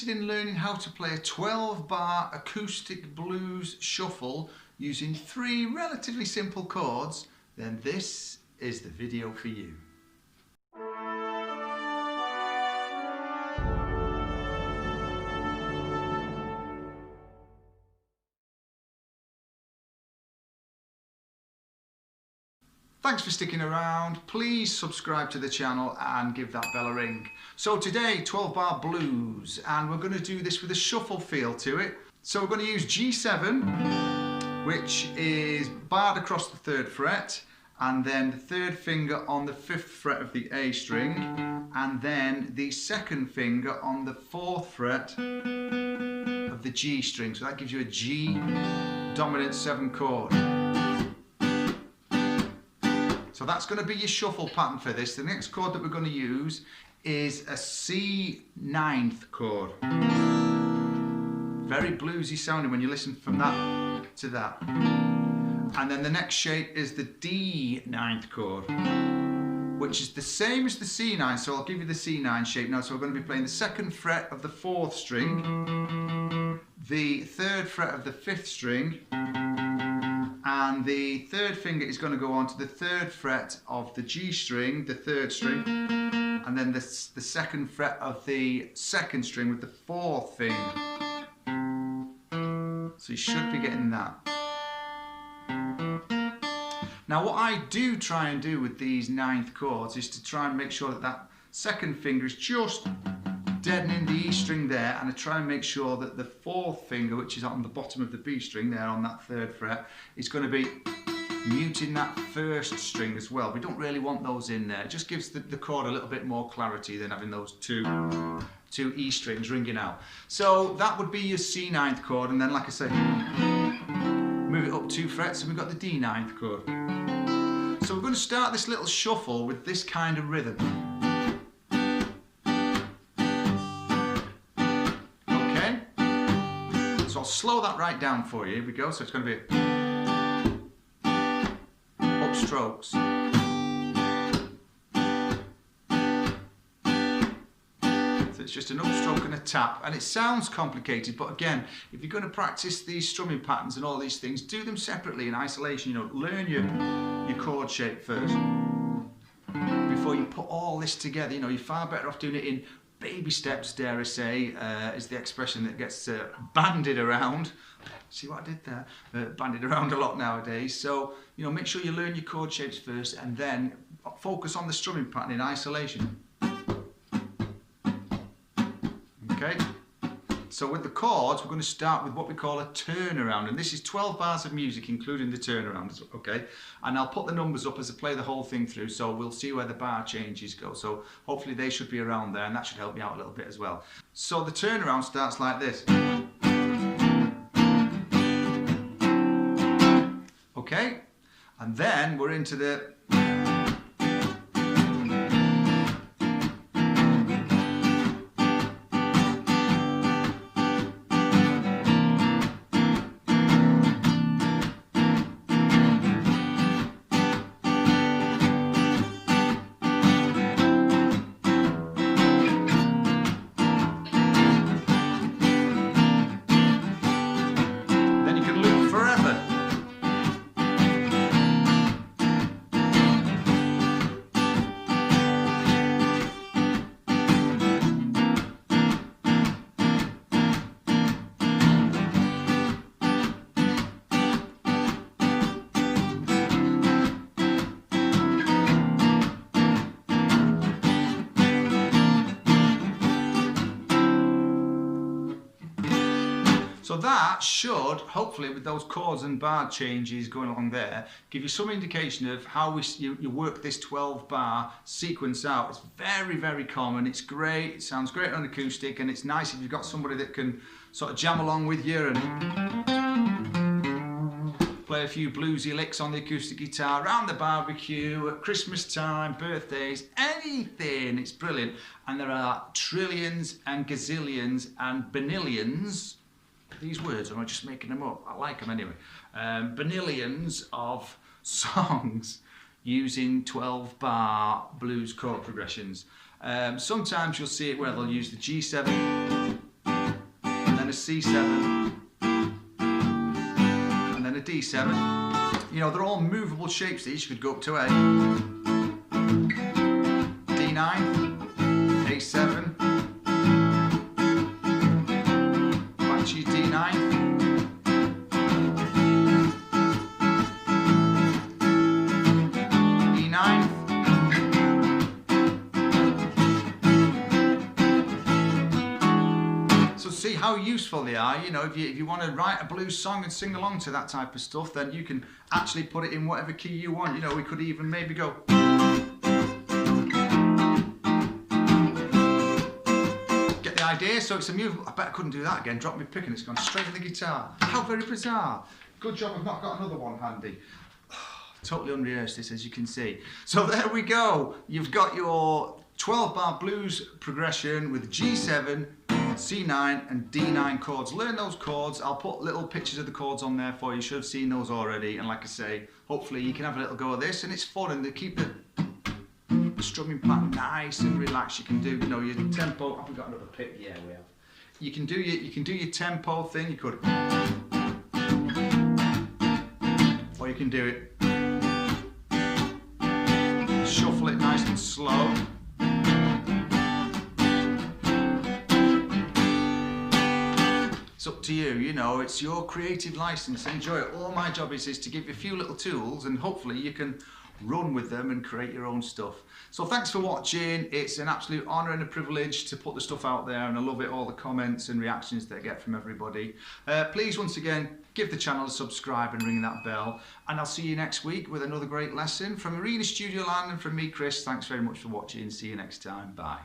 interested in learning how to play a 12-bar acoustic blues shuffle using 3 relatively simple chords, then this is the video for you. Thanks for sticking around. Please subscribe to the channel and give that bell a ring. So today, 12-bar blues, and we're going to do this with a shuffle feel to it. So we're going to use G7, which is barred across the 3rd fret, and then the 3rd finger on the 5th fret of the A string, and then the 2nd finger on the 4th fret of the G string. So that gives you a G dominant 7 chord. So that's going to be your shuffle pattern for this. The next chord that we're going to use is a C9th chord. Very bluesy sounding when you listen from that to that. And then the next shape is the D9th chord, which is the same as the C9. So I'll give you the C9 shape now. So we're going to be playing the 2nd fret of the 4th string, the 3rd fret of the 5th string, and the 3rd finger is going to go on to the 3rd fret of the G string, the 3rd string, and then the 2nd fret of the 2nd string with the 4th finger. So you should be getting that. Now what I do try and do with these 9th chords is to try and make sure that that 2nd finger is just deadening the E string there, and I try and make sure that the 4th finger, which is on the bottom of the B string there on that 3rd fret, is going to be muting that 1st string as well. We don't really want those in there. It just gives the chord a little bit more clarity than having those two E strings ringing out. So that would be your C9th chord, and then like I say, move it up 2 frets and we've got the D9th chord. So we're going to start this little shuffle with this kind of rhythm. So I'll slow that right down for you. Here we go. So it's going to be upstrokes. So it's just an upstroke and a tap, and it sounds complicated, but again, if you're going to practice these strumming patterns and all these things, do them separately in isolation. You know, learn your chord shape first before you put all this together. You know, you're far better off doing it in baby steps, dare I say, is the expression that gets bandied around. See what I did there? Bandied around a lot nowadays. So, you know, make sure you learn your chord shapes first and then focus on the strumming pattern in isolation. Okay? So with the chords, we're going to start with what we call a turnaround, and this is 12 bars of music, including the turnaround, okay? And I'll put the numbers up as I play the whole thing through, so we'll see where the bar changes go. So hopefully they should be around there, and that should help me out a little bit as well. So the turnaround starts like this. Okay? And then we're into the... So that should, hopefully with those chords and bar changes going along there, give you some indication of how you work this 12-bar sequence out. It's very, very common, it's great, it sounds great on acoustic, and it's nice if you've got somebody that can sort of jam along with you and play a few bluesy licks on the acoustic guitar, around the barbecue, at Christmas time, birthdays, anything. It's brilliant. And there are trillions and gazillions and benillions, these words, or am I just making them up? I like them anyway. Benillions of songs using 12-bar blues chord progressions. Sometimes you'll see it where they'll use the G7, C7, and then a D7. You know, they're all movable shapes. These you could go up to A, D9, A7, back to your D9, E9. So see how useful they are. You know, if you want to write a blues song and sing along to that type of stuff, then you can actually put it in whatever key you want. You know, we could even maybe go. Get the idea? So it's a movable. I bet I couldn't do that again. Drop my pick and it's gone straight in the guitar. How very bizarre. Good job I've not got another one handy. Totally unrehearsed this, as you can see. So there we go. You've got your 12-bar blues progression with G7, C9 and D9 chords. Learn those chords. I'll put little pictures of the chords on there for you. You should have seen those already. And like I say, hopefully you can have a little go of this, and it's fun, and they keep the strumming part nice and relaxed. You can do, you know, your tempo. Have we got another pick? Yeah, we have. You can do your tempo thing. You could, or you can do it. Shuffle it nice and slow. It's up to you, you know, it's your creative license. Enjoy it. All my job is to give you a few little tools, and hopefully you can run with them and create your own stuff. So thanks for watching. It's an absolute honour and a privilege to put the stuff out there, and I love it, all the comments and reactions that I get from everybody. Please, once again, give the channel a subscribe and ring that bell, and I'll see you next week with another great lesson from Arena Studio Land and from me, Chris. Thanks very much for watching. See you next time. Bye.